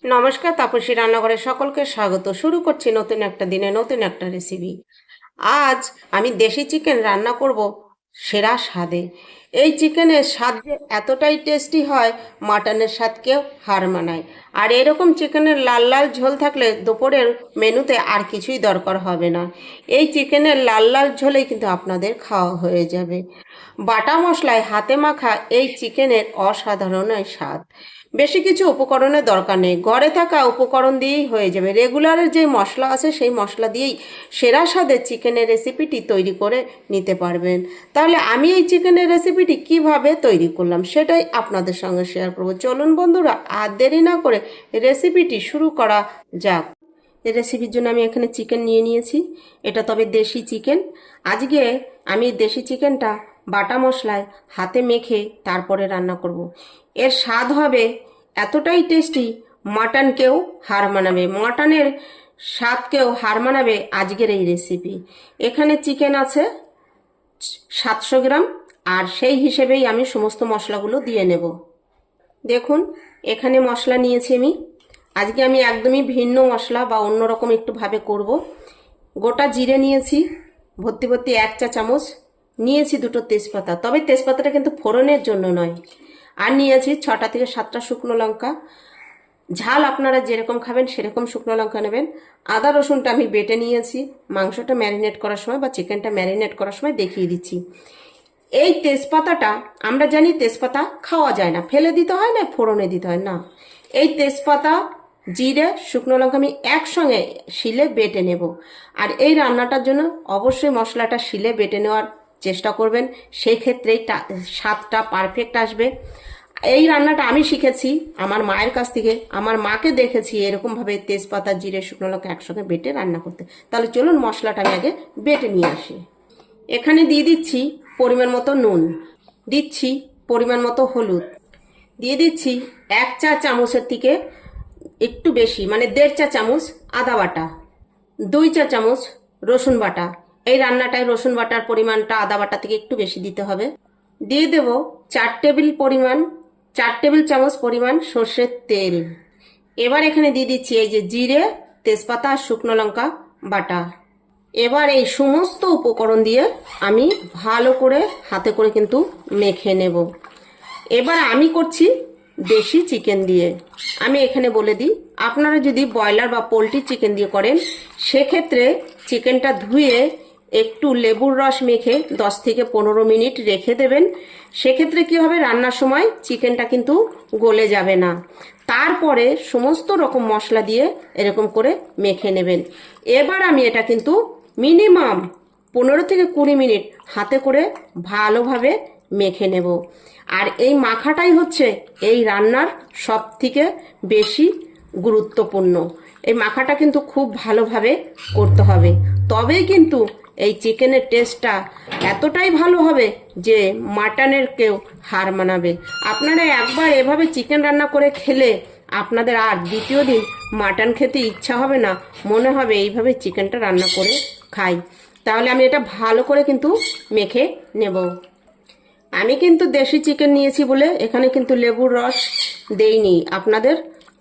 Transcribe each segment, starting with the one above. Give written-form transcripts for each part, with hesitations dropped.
নমস্কার, তাপসী রান্নাঘরে সকলকে স্বাগত। শুরু করছি নতুন একটা দিনে নতুন একটা রেসিপি। আজ আমি দেশি চিকেন রান্না করব সেরা স্বাদে। এই চিকেনের স্বাদ যে এতটাই টেস্টি হয়, মাটনের স্বাদকেও হার মানায়। আর এরকম চিকেনের লাল লাল ঝোল থাকলে দুপুরের মেনুতে আর কিছুই দরকার হবে না। এই চিকেনের লাল লাল ঝোলেই কিন্তু আপনাদের খাওয়া হয়ে যাবে। বাটা মশলায় হাতে মাখা এই চিকেনের অসাধারণ এই স্বাদ। বেশি কিছু উপকরণের দরকার নেই, ঘরে থাকা উপকরণ দিয়েই হয়ে যাবে। রেগুলারের যে মশলা আছে সেই মশলা দিয়েই সেরা স্বাদের চিকেনের রেসিপিটি তৈরি করে নিতে পারবেন। তাহলে আমি এই চিকেনের রেসিপিটি কিভাবে তৈরি করলাম সেটাই আপনাদের সঙ্গে শেয়ার করব। চলুন বন্ধুরা, আর দেরি না করে রেসিপিটি শুরু করা যাক। এই রেসিপির জন্য আমি এখানে চিকেন নিয়ে নিয়েছি। এটা তবে দেশি চিকেন। আজকে আমি দেশি চিকেনটা বাটা মশলায় হাতে মেখে তারপরে রান্না করব। এর স্বাদ হবে এতটাই টেস্টি, মাটনকেও হার মানাবে, মাটনের স্বাদকেও হার মানাবে আজকের এই রেসিপি। এখানে চিকেন আছে 700 গ্রাম, আর সেই হিসেবেই আমি সমস্ত মশলাগুলো দিয়ে নেব। দেখুন, এখানে মশলা নিয়েছি আমি। আজকে আমি একদমই ভিন্ন মশলা বা অন্যরকম একটু ভাবে করব। গোটা জিরে নিয়েছি ভর্তি ভর্তি 1 চা চামচ, নিয়েছি 2টো তেজপাতা, তবে তেজপাতাটা কিন্তু ফোড়নের জন্য নয়। আর নিয়েছি 6টা থেকে 7টা শুকনো লঙ্কা। ঝাল আপনারা যেরকম খাবেন সেরকম শুকনো লঙ্কা নেবেন। আদা রসুনটা আমি বেটে নিয়েছি, মাংসটা ম্যারিনেট করার সময় বা চিকেনটা ম্যারিনেট করার সময় দেখিয়ে দিচ্ছি। এই তেজপাতাটা আমরা জানি তেজপাতা খাওয়া যায় না, ফেলে দিতে হয়, না ফোড়নে দিতে হয় না। এই তেজপাতা, জিরে, শুকনো লঙ্কা আমি একসঙ্গে শিলে বেটে নেব। আর এই রান্নাটার জন্য অবশ্যই মশলাটা শিলে বেটে নেওয়ার চেষ্টা করবেন, সেই ক্ষেত্রেই স্বাদটা পারফেক্ট আসবে। এই রান্নাটা আমি শিখেছি আমার মায়ের কাছ থেকে। আমার মাকে দেখেছি এরকমভাবে তেজপাতা, জিরে, শুকনো লঙ্কা একসঙ্গে বেটে রান্না করতে। তাহলে চলুন মশলাটা আমি আগে বেটে নিয়ে আসি। এখানে দিয়ে দিচ্ছি পরিমাণ মতো নুন, দিচ্ছি পরিমাণ মতো হলুদ, দিয়ে দিচ্ছি 1 চা চামচের থেকে একটু বেশি মানে 1.5 চা চামচ আদা বাটা, 2 চা চামচ রসুন বাটা। এই রান্নাটায় রসুন বাটার পরিমাণটা আদা বাটা থেকে একটু বেশি দিতে হবে। দিয়ে দেব 4 টেবিল চামচ পরিমাণ সর্ষের তেল। এবার এখানে দিয়ে দিচ্ছি এই যে জিরে, তেজপাতা আর শুকনো লঙ্কা বাটা। এবার এই সমস্ত উপকরণ দিয়ে আমি ভালো করে হাতে করে কিন্তু মেখে নেব। এবার আমি করছি দেশি চিকেন দিয়ে। আমি এখানে বলে দিই, আপনারা যদি ব্রয়লার বা পোলট্রি চিকেন দিয়ে করেন সেক্ষেত্রে চিকেনটা ধুয়ে একটু লেবুর রস মেখে 10 থেকে 15 মিনিট রেখে দেবেন। সেক্ষেত্রে কি হবে, রান্নার সময় চিকেনটা কিন্তু গলে যাবে না। তারপরে সমস্ত রকম মশলা দিয়ে এরকম করে মেখে নেবেন। এবার আমি এটা কিন্তু মিনিমাম 15 থেকে 20 মিনিট হাতে করে ভালোভাবে মেখে নেব। আর এই মাখাটাই হচ্ছে এই রান্নার সব থেকে বেশি গুরুত্বপূর্ণ। এই মাখাটা কিন্তু খুব ভালোভাবে করতে হবে, তবেই কিন্তু এই চিকেনের টেস্টটা এতটাই ভালো হবে যে মাটনের কেউ হার মানাবে। আপনারা একবার এভাবে চিকেন রান্না করে খেলে আপনাদের আর দ্বিতীয় দিন মাটন খেতে ইচ্ছা হবে না, মনে হবে এইভাবে চিকেনটা রান্না করে খাই। তাহলে আমি এটা ভালো করে কিন্তু মেখে নেব। আমি কিন্তু দেশি চিকেন নিয়েছি বলে এখানে কিন্তু লেবুর রস দেইনি। আপনাদের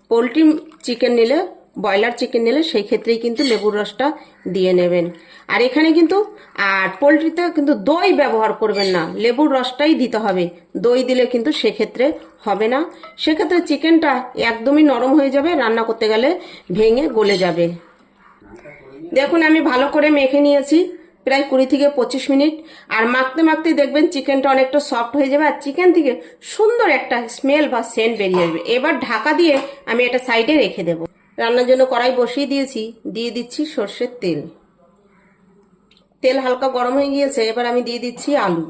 পোলট্রি চিকেন নিলে, ব্রয়লার চিকেন নিলে সেই ক্ষেত্রেই কিন্তু লেবুর রসটা দিয়ে নেবেন। আর এখানে কিন্তু আর পোলট্রিতে কিন্তু দই ব্যবহার করবেন না, লেবুর রসটাই দিতে হবে। দই দিলে কিন্তু সেক্ষেত্রে হবে না, সেক্ষেত্রে চিকেনটা একদমই নরম হয়ে যাবে, রান্না করতে গেলে ভেঙে গলে যাবে। দেখুন আমি ভালো করে মেখে নিয়েছি প্রায় 20 থেকে 25 মিনিট। আর মাখতে মাখতে দেখবেন চিকেনটা অনেকটা সফট হয়ে যাবে আর চিকেন থেকে সুন্দর একটা স্মেল বা সেন্ট বেরিয়ে আসবে। এবার ঢাকা দিয়ে আমি এটা সাইডে রেখে দেব। রান্নার জন্য কড়াই বসিয়ে দিয়েছি, দিয়ে দিচ্ছি সর্ষের তেল। তেল হালকা গরম হয়ে গিয়েছে, এবার আমি দিয়ে দিচ্ছি আলু।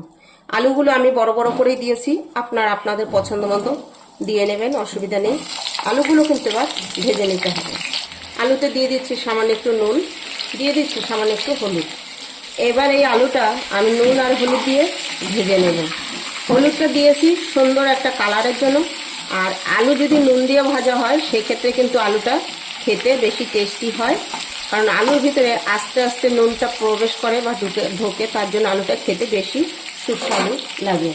আলুগুলো আমি বড় বড় করেই দিয়েছি, আপনাদের পছন্দ মতো দিয়ে নেবেন, অসুবিধা নেই। আলুগুলো কিন্তু এবার ভেজে নিতে হবে। আলুতে দিয়ে দিচ্ছি সামান্য একটু নুন, দিয়ে দিচ্ছি সামান্য একটু হলুদ। এবার এই আলুটা আমি নুন আর হলুদ দিয়ে ভেজে নেব। হলুদটা দিয়েছি সুন্দর একটা কালারের জন্য। আর আলু যদি নুন দিয়ে ভাজা হয় সেক্ষেত্রে কিন্তু আলুটা খেতে বেশি টেস্টি হয়, কারণ আলুর ভিতরে আস্তে আস্তে নুনটা প্রবেশ করে বা ঢোকে, তার জন্য আলুটা খেতে বেশি সুস্বাদু লাগে।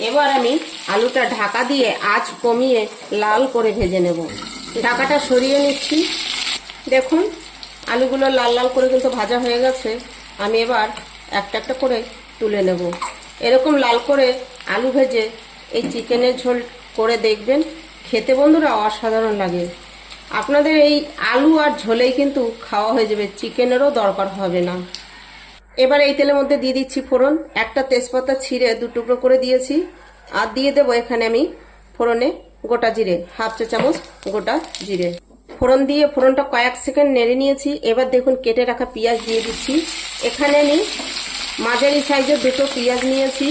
এবার আমি আলুটা ঢাকা দিয়ে আঁচ কমিয়ে লাল করে ভেজে নেব। ঢাকাটা সরিয়ে নিচ্ছি। দেখুন আলুগুলো লাল লাল করে কিন্তু ভাজা হয়ে গেছে। আমি এবার একটা একটা করে তুলে নেব। এরকম লাল করে আলু ভেজে এই চিকেনের ঝোল করে দেখবেন, খেতে বন্ধুরা অসাধারণ লাগে। আপনাদের এই আলু আর ঝোলেই কিন্তু খাওয়া হয়ে যাবে, চিকেনেরও দরকার হবে না। এবার এই তেলের মধ্যে দিয়ে দিচ্ছি ফোড়ন। একটা তেজপাতা ছিঁড়ে 2 টুকরো করে দিয়েছি। আর দিয়ে দেবো এখানে আমি ফোড়নে গোটা জিরে, 1/2 চা চামচ গোটা জিরে। ফোড়ন দিয়ে ফোড়নটা কয়েক সেকেন্ড নেড়ে নিয়েছি। এবার দেখুন কেটে রাখা পেঁয়াজ দিয়ে দিচ্ছি। এখানে আমি মাঝারি সাইজের 2টো পেঁয়াজ নিয়েছি।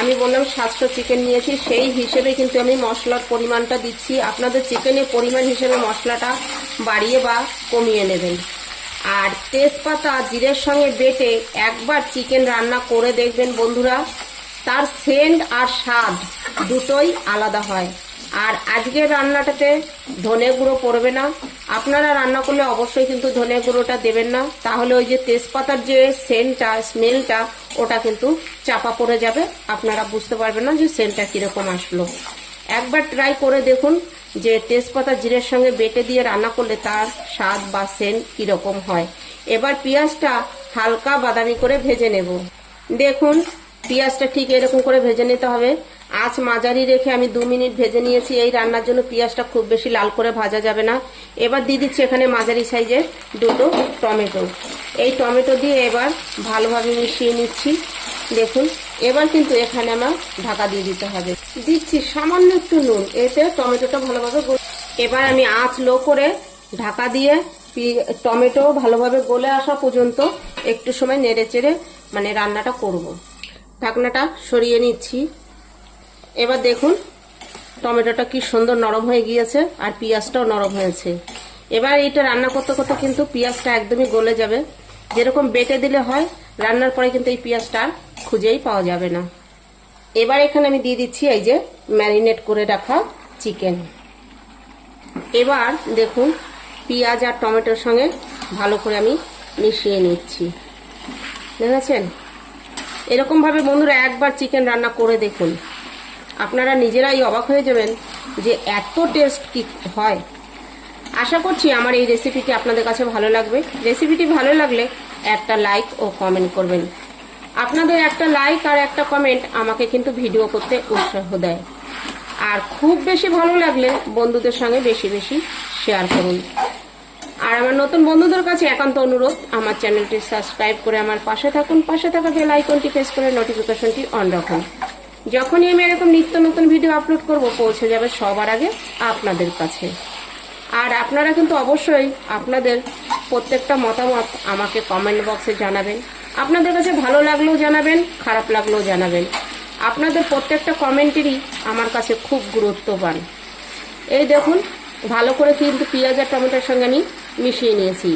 আমি বললাম 700 চিকেন নিয়েছি, সেই হিসেবে কিন্তু আমি মশলার পরিমাণটা দিচ্ছি। আপনাদের চিকেনের পরিমাণ হিসেবে মশলাটা বাড়িয়ে বা কমিয়ে নেবেন। আর তেজপাতা জিরের সঙ্গে বেটে একবার চিকেন রান্না করে দেখবেন বন্ধুরা, তার সেন্ট আর স্বাদ দুটোই আলাদা হয়। আর আজকের রান্নাটাতে ধনে গুঁড়ো পড়বে না। আপনারা রান্না করলে অবশ্যই কিন্তু ধনে গুঁড়োটা দেবেন না, তাহলে ওই যে তেজপাতার যে সেন্টটা, স্মেলটা, ওটা কিন্তু চাপা পড়ে যাবে। আপনারা বুঝতে পারবেন না যে সেন্টটা কিরকম আসলো। একবার ট্রাই করে দেখুন যে তেজপাতা জিরের সঙ্গে বেটে দিয়ে রান্না করলে তার স্বাদ বা সেন্ট কিরকম হয়। এবার পেঁয়াজটা হালকা বাদামি করে ভেজে নেব। দেখুন পেঁয়াজটা ঠিক এরকম করে ভেজে নিতে হবে। আঁচ মাঝারি রেখে আমি 2 মিনিট ভেজে নিয়েছি। এই রান্নার জন্য পেঁয়াজটা খুব বেশি লাল করে ভাজা যাবে না। এবার দিয়ে দিচ্ছি এখানে মাঝারি সাইজের 2টো টমেটো। এই টমেটো দিয়ে এবার ভালোভাবে মিশিয়ে নিচ্ছি। দেখুন এবার কিন্তু এখানে আমার ঢাকা দিয়ে দিতে হবে। দিচ্ছি সামান্য একটু নুন, এতে টমেটোটা ভালোভাবে। এবার আমি আঁচ লো করে ঢাকা দিয়ে টমেটো ভালোভাবে গলে আসা পর্যন্ত একটু সময় নেড়ে চেড়ে রান্নাটা করব। ঢাকনাটা সরিয়ে নিচ্ছি। এবার দেখুন টমেটোটা কি সুন্দর নরম হয়ে গিয়েছে আর পেঁয়াজটাও নরম হয়েছে। এবার এটা রান্না করতে করতে কিন্তু পেঁয়াজটা একদমই গলে যাবে। যেরকম বেটে দিলে হয়, রান্নার পরে কিন্তু এই পেঁয়াজটা খুঁজেই পাওয়া যাবে না। এবার এখানে আমি দিয়ে দিচ্ছি এই যে ম্যারিনেট করে রাখা চিকেন। এবার দেখুন পেঁয়াজ আর টমেটোর সঙ্গে ভালো করে আমি মিশিয়ে নিচ্ছি। দেখেছেন? এরকমভাবে বন্ধুরা একবার চিকেন রান্না করে দেখুন, আপনারা নিজেরাই অবাক হয়ে যাবেন যে এত টেস্ট কি হয়। আশা করছি আমার এই রেসিপিটি আপনাদের কাছে ভালো লাগবে। রেসিপিটি ভালো লাগলে একটা লাইক ও কমেন্ট করবেন। আপনাদের একটা লাইক আর একটা কমেন্ট আমাকে কিন্তু ভিডিও করতে উৎসাহ দেয়। আর খুব বেশি ভালো লাগলে বন্ধুদের সঙ্গে বেশি বেশি শেয়ার করুন। আর আমার নতুন বন্ধুদের কাছে একান্ত অনুরোধ, আমার চ্যানেলটি সাবস্ক্রাইব করে আমার পাশে থাকুন। পাশে থাকা বেল আইকনটি প্রেস করে নোটিফিকেশনটি অন রাখুন। যখনই আমি এরকম নিত্য নতুন ভিডিও আপলোড করব, পৌঁছে যাবে সবার আগে আপনাদের কাছে। আর আপনারা কিন্তু অবশ্যই আপনাদের প্রত্যেকটা মতামত আমাকে কমেন্ট বক্সে জানাবেন। আপনাদের কাছে ভালো লাগলেও জানাবেন, খারাপ লাগলেও জানাবেন। আপনাদের প্রত্যেকটা কমেন্টেরই আমার কাছে খুব গুরুত্ববান। এই দেখুন ভালো করে কিন্তু পেঁয়াজ আর টমেটোর সঙ্গে আমি মিশিয়ে নিয়েছি।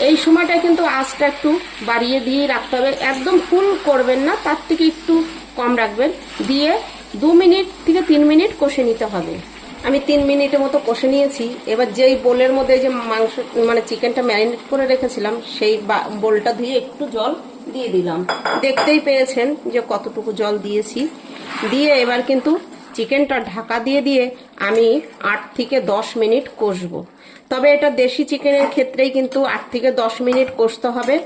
এই সময়টা কিন্তু আঁচটা একটু বাড়িয়ে দিয়ে রাখতে হবে, একদম ফুল করবেন না, তার থেকে একটু কম রাখবেন। দিয়ে 2 মিনিট থেকে 3 মিনিট কষে নিতে হবে। আমি 3 মিনিটের মতো কষে নিয়েছি। এবার যেই বোলের মধ্যে যে মাংস চিকেনটা ম্যারিনেট করে রেখেছিলাম, সেই বোলটা ধুয়ে একটু জল দিয়ে দিলাম। দেখতেই পেয়েছেন যে কতটুকু জল দিয়েছি। দিয়ে এবার কিন্তু চিকেনটা ঢাকা দিয়ে দিয়ে আমি 8 থেকে 10 মিনিট কষবো। তবে এটা দেশি চিকেনের ক্ষেত্রেই কিন্তু 8 থেকে 10 মিনিট কষতে হবে।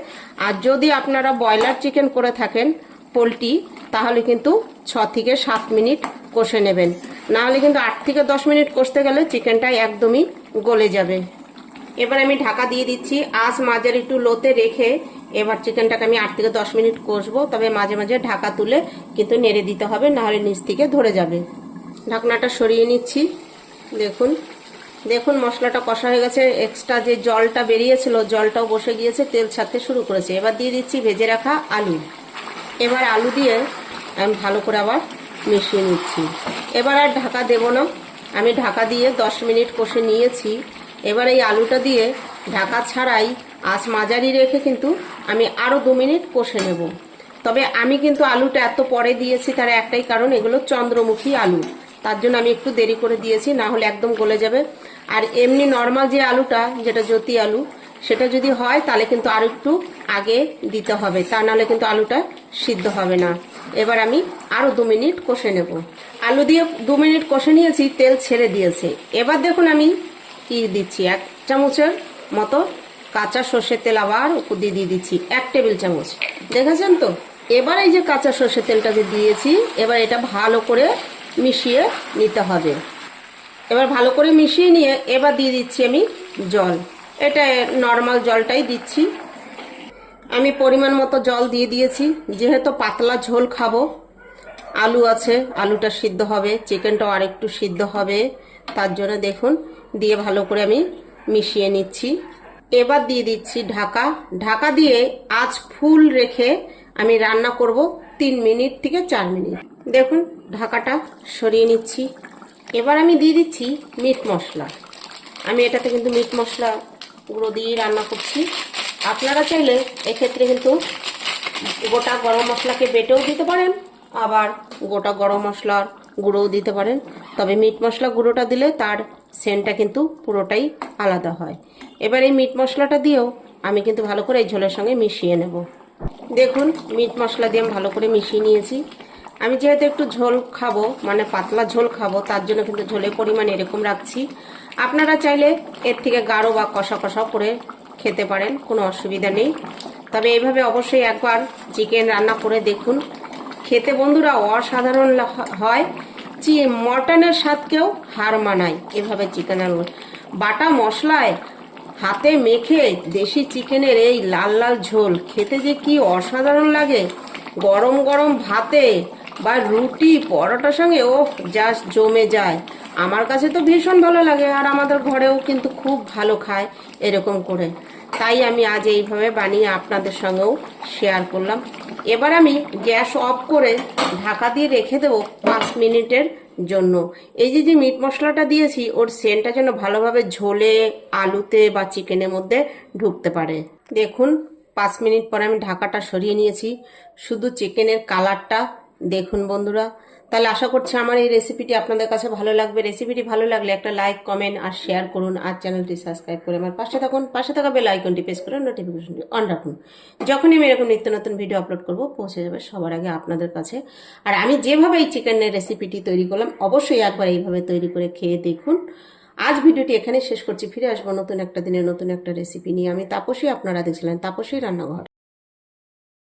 আর যদি আপনারা ব্রয়লার চিকেন করে থাকেন, পোলট্রি, তাহলে কিন্তু 6 থেকে 7 মিনিট কষে নেবেন। নাহলে কিন্তু 8 থেকে 10 মিনিট কষতে গেলে চিকেনটা একদমই গলে যাবে। এবার আমি ঢাকা দিয়ে দিচ্ছি। আঁচ মাঝারি একটু লোতে রেখে এবার চিকেনটাকে আমি 8 থেকে 10 মিনিট কষবো। তবে মাঝে মাঝে ঢাকা তুলে কিন্তু নেড়ে দিতে হবে, নাহলে নিচ থেকে ধরে যাবে। ঢাকনাটা সরিয়ে নিচ্ছি। দেখুন দেখুন মশলাটা কষা হয়ে গেছে। এক্সট্রা যে জলটা বেরিয়েছিল, জলটাও বসে গিয়েছে, তেল ছাড়তে শুরু করেছে। এবার দিয়ে দিচ্ছি ভেজে রাখা আলু। এবার আলু দিয়ে আমি ভালো করে আবার মিশিয়ে নিচ্ছি। এবার আর ঢাকা দেব না, আমি ঢাকা দিয়ে 10 মিনিট কষে নিয়েছি। এবার এই আলুটা দিয়ে ঢাকা ছাড়াই আঁচ মাঝারি রেখে কিন্তু আমি আরও 2 মিনিট কষে নেব। তবে আমি কিন্তু আলুটা এত পরে দিয়েছি, তার একটাই কারণ, এগুলো চন্দ্রমুখী আলু, তার জন্য আমি একটু দেরি করে দিয়েছি, না হলে একদম গলে যাবে। আর এমনি নর্মাল যে আলুটা, যেটা জ্যোতি আলু, সেটা যদি হয় তাহলে কিন্তু আর একটু আগে দিতে হবে, তা নাহলে কিন্তু আলুটা সিদ্ধ হবে না। এবার আমি আরও 2 মিনিট কষে নেব। আলু দিয়ে 2 মিনিট কষে নিয়েছি, তেল ছেড়ে দিয়েছে। এবার দেখুন আমি কি দিচ্ছি, 1 চামচের মতো কাঁচা সর্ষের তেল আবার উপর দিয়ে দিয়ে দিচ্ছি, 1 টেবিল চামচ। দেখেছেন তো? এবার এই যে কাঁচা সর্ষের তেলটাকে দিয়েছি, এবার এটা ভালো করে মিশিয়ে নিতে হবে। এবার ভালো করে মিশিয়ে নিয়ে এবার দিয়ে দিচ্ছি আমি জল। এটা নর্মাল জলটাই দিচ্ছি। আমি পরিমাণ মতো জল দিয়ে দিয়েছি, যেহেতু পাতলা ঝোল খাবো। আলু আছে, আলুটা সিদ্ধ হবে, চিকেনটাও আরেকটু সিদ্ধ হবে, তার জন্য দেখুন দিয়ে ভালো করে আমি মিশিয়ে নিচ্ছি। এবার দিয়ে দিচ্ছি ঢাকা। ঢাকা দিয়ে আঁচ ফুল রেখে আমি রান্না করব 3 মিনিট থেকে 4 মিনিট। দেখুন ঢাকাটা সরিয়ে নিচ্ছি। এবার আমি দিয়ে দিচ্ছি মিট মশলা। আমি এটাতে কিন্তু মিট মশলা গুঁড়ো দিয়ে রান্না করছি। আপনারা চাইলে এক্ষেত্রে কিন্তু গোটা গরম মশলাকে বেটেও দিতে পারেন, আবার গোটা গরম মশলার গুঁড়োও দিতে পারেন। তবে মিট মশলা গুঁড়োটা দিলে তার সেন্টটা কিন্তু পুরোটাই আলাদা হয়। এবার এই মিট মশলাটা দিয়েও আমি কিন্তু ভালো করে এই ঝোলের সঙ্গে মিশিয়ে নেব। দেখুন মিট মশলা দিয়ে আমি ভালো করে মিশিয়ে নিয়েছি। আমি যেহেতু একটু ঝোল খাবো, মানে পাতলা ঝোল খাবো, তার জন্য কিন্তু ঝোলের পরিমাণ এরকম রাখছি। আপনারা চাইলে এর থেকে গাঢ় বা কষা কষা করে খেতে পারেন, কোনো অসুবিধা নেই। তবে এইভাবে অবশ্যই একবার চিকেন রান্না করে দেখুন, খেতে বন্ধুরা অসাধারণ হয়। মটনের স্বাদকেও হার মানায় এভাবে চিকেনের বাটা মশলায় হাতে মেখে দেশি চিকেনের এই লাল লাল ঝোল খেতে যে কি অসাধারণ লাগে। গরম গরম ভাতে বা রুটি পরোটার সঙ্গে ও জাস্ট জমে যায়। আমার কাছে তো ভীষণ ভালো লাগে, আর আমাদের ঘরেও কিন্তু খুব ভালো খায় এরকম করে। তাই আমি আজ এইভাবে বানিয়ে আপনাদের সঙ্গেও শেয়ার করলাম। এবার আমি গ্যাস অফ করে ঢাকা দিয়ে রেখে দেবো 5 মিনিটের জন্য। এই যে মিট মশলাটা দিয়েছি, ওর সেন্টটা যেন ভালোভাবে ঝোলে, আলুতে বা চিকেনের মধ্যে ঢুকতে পারে। দেখুন 5 মিনিট পরে আমি ঢাকাটা সরিয়ে নিয়েছি। শুধু চিকেনের কালারটা দেখুন বন্ধুরা। তাহলে আশা করছি আমার এই রেসিপিটি আপনাদের কাছে ভালো লাগবে। রেসিপিটি ভালো লাগলে একটা লাইক, কমেন্ট আর শেয়ার করুন। আর চ্যানেলটি সাবস্ক্রাইব করে আমার পাশে থাকুন। পাশে থাকা বেল আইকনটি প্রেস করে নোটিফিকেশনটি অন রাখুন। যখনই আমি এরকম নিত্য নতুন ভিডিও আপলোড করব পৌঁছে যাবে সবার আগে আপনাদের কাছে। আর আমি যেভাবে এই চিকেনের রেসিপিটি তৈরি করলাম, অবশ্যই একবার এইভাবে তৈরি করে খেয়ে দেখুন। আজ ভিডিওটি এখানে শেষ করছি। ফিরে আসবো নতুন একটা দিনে নতুন একটা রেসিপি নিয়ে। আমি তাপসী, আপনারা দেখছিলেন তাপসী রান্নাঘর।